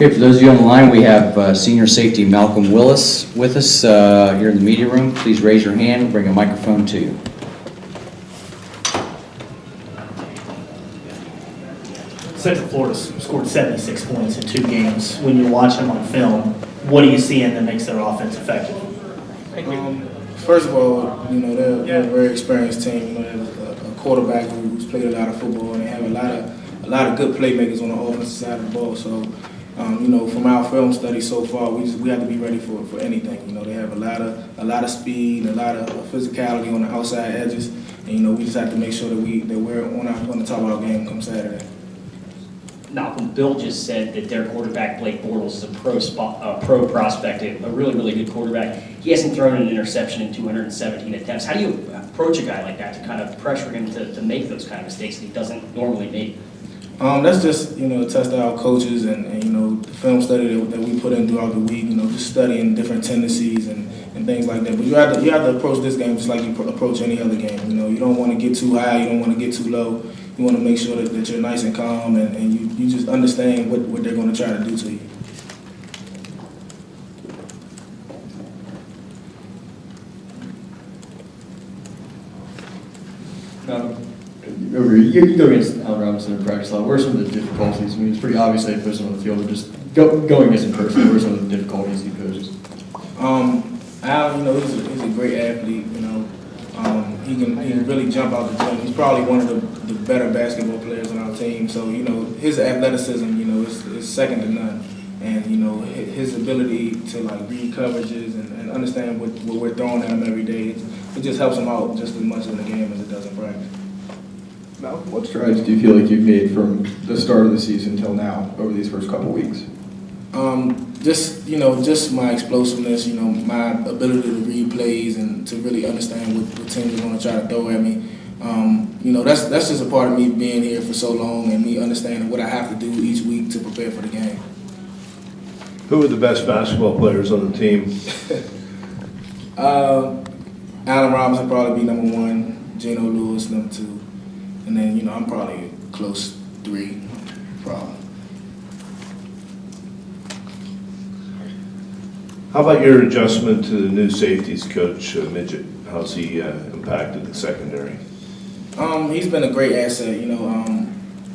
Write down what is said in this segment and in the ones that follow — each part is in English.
Okay, for those of you on the line, we have Senior Safety Malcolm Willis with us here in the media room. Please raise your hand. We'll bring a microphone to you. Central Florida scored 76 points in 2 games. When you watch them on film, what do you see in that makes their offense effective? First of all, they're a very experienced team. They have a quarterback who's played a lot of football, and they have a lot of good playmakers on the offensive side of the ball. So, from our film study so far, we have to be ready for anything. They have a lot of speed, a lot of physicality on the outside edges, and we just have to make sure that we're on the top of our game come Saturday. Malcolm, Bill just said that their quarterback, Blake Bortles, is a pro prospect, a really, really good quarterback. He hasn't thrown an interception in 217 attempts. How do you approach a guy like that to kind of pressure him to make those kind of mistakes that he doesn't normally make? That's just, a test of our coaches and the film study that we put in throughout the week, just studying different tendencies and things like that. But you have to approach this game just like you approach any other game. You don't want to get too high, you don't want to get too low. You want to make sure that you're nice and calm and you just understand what they're going to try to do to you. You go against Allen Robinson in practice a lot. What are some of the difficulties? I mean, it's pretty obvious they push him on the field, but just going against him personally, what are some of the difficulties he poses? Al, he's a great athlete. He can really jump out the gym. He's probably one of the better basketball players on our team. So his athleticism, is second to none. And his ability to read coverages and understand what we're throwing at him every day, it just helps him out just as much in the game as it does in practice. Malcolm, what strides do you feel like you've made from the start of the season till now over these first couple weeks? Just my explosiveness, my ability to read plays and to really understand what teams are going to try to throw at me. That's just a part of me being here for so long and me understanding what I have to do each week to prepare for the game. Who are the best basketball players on the team? Allen Robinson probably be number 1, Geno Lewis number 2, and then I'm probably close 3, probably. How about your adjustment to the new safeties coach, Midget? How's he impacted the secondary? He's been a great asset.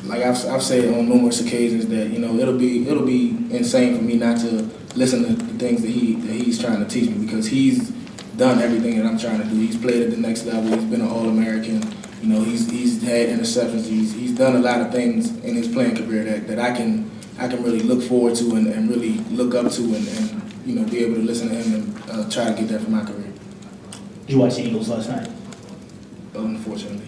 Like I've said on numerous occasions that it'll be insane for me not to listen to the things that he's trying to teach me because he's done everything that I'm trying to do. He's played at the next level. He's been an All-American. He's had interceptions. He's done a lot of things in his playing career that I can really look forward to and really look up to and be able to listen to him and try to get that for my career. Did you watch the Eagles last night? Unfortunately.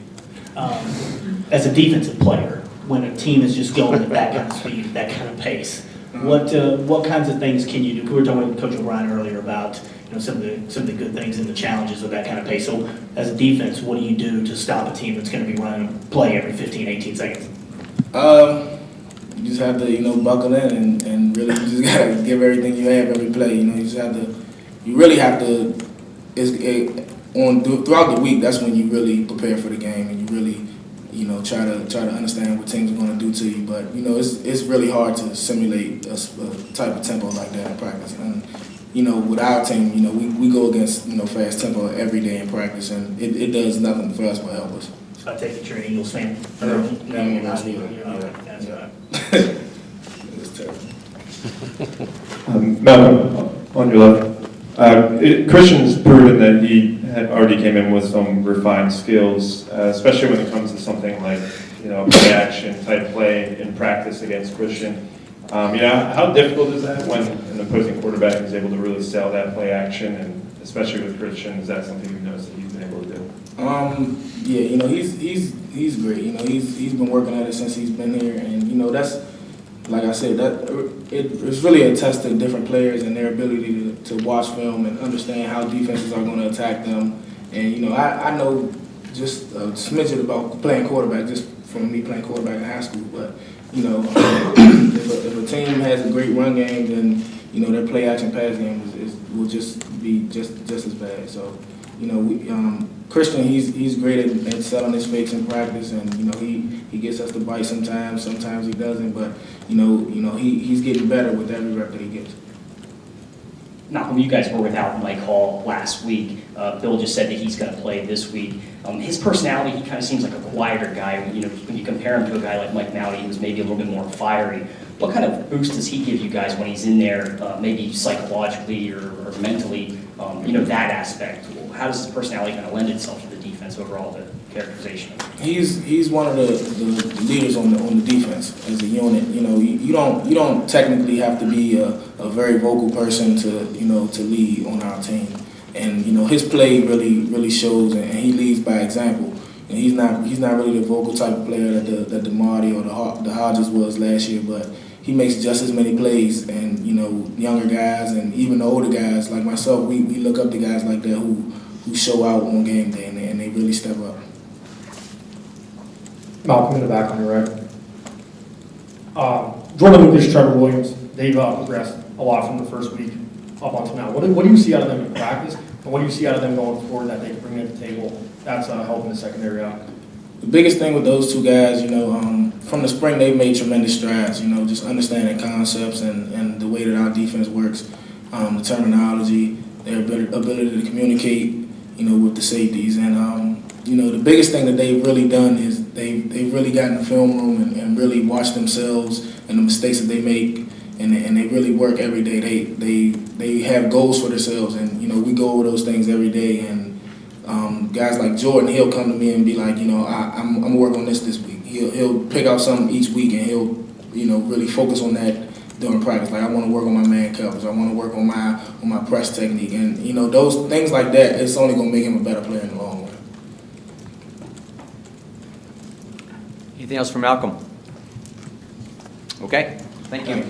As a defensive player, when a team is just going at that kind of speed, that kind of pace, what kinds of things can you do? We were talking with Coach O'Brien earlier about some of the good things and the challenges of that kind of pace. So as a defense, what do you do to stop a team that's going to be running a play every 15, 18 seconds? You just have to, buckle in and really you just gotta give everything you have every play. You really have to. Throughout the week, that's when you really prepare for the game and you really, try to understand what teams are going to do to you. But it's really hard to simulate a type of tempo like that in practice. And with our team, we go against fast tempo every day in practice, and it does nothing for us but help us. So I take it you're an Eagles fan? No, you're not. That's all right. It's terrible. Malcolm, on your left. Christian's proven that he had already came in with some refined skills, especially when it comes to something like play action type play in practice against Christian. How difficult is that when an opposing quarterback is able to really sell that play action, and especially with Christian, is that something you've noticed that he's been able to do? Yeah, he's great. He's been working at it since he's been here, and that's, like I said, it's really a test to different players and their ability to watch film and understand how defenses are going to attack them. And I know just a smidgen about playing quarterback just from me playing quarterback in high school, but if a team has a great run game, then their play action pass game will just be just as bad. So Christian, he's great at selling his fakes in practice, and you know he gets us to bite sometimes. Sometimes he doesn't, but you know he's getting better with every rep that he gets. Malcolm, you guys were without Mike Hall last week. Bill just said that he's going to play this week. His personality, he kind of seems like a quieter guy. You know, when you compare him to a guy like Mike Mowdy, who's maybe a little bit more fiery. What kind of boost does he give you guys when he's in there, maybe psychologically or mentally? You know, that aspect. How does his personality kind of lend itself to the defense overall, the characterization of it? He's one of the leaders on the defense as a unit. You know, you don't technically have to be a very vocal person to lead on our team. And you know, his play really shows, and he leads by example. And he's not really the vocal type of player that the Marty or the Hodges was last year, but he makes just as many plays. And you know, younger guys and even the older guys like myself, we look up to guys like that who show out on game day and they really step up. Malcolm in the back on your right. Jordan Lucas, Trevor Williams, they've progressed a lot from the first week up until now. What do you see out of them in practice, and what do you see out of them going forward that they can bring to the table that's helping the secondary out? The biggest thing with those two guys, you know, from the spring they've made tremendous strides, you know, just understanding concepts and the way that our defense works, the terminology, their ability to communicate, you know, with the safeties. And, you know, the biggest thing that they've really done is they've really gotten in the film room and really watched themselves and the mistakes that they make, and they really work every day. They have goals for themselves, and, you know, we go over those things every day. And guys like Jordan, he'll come to me and be like, you know, I'm gonna work on this week. He'll pick out something each week, and he'll, you know, really focus on that during practice. Like, I want to work on my man covers. I want to work on my press technique, and you know, those things like that. It's only gonna make him a better player in the long run. Anything else for Malcolm? Okay, thank you.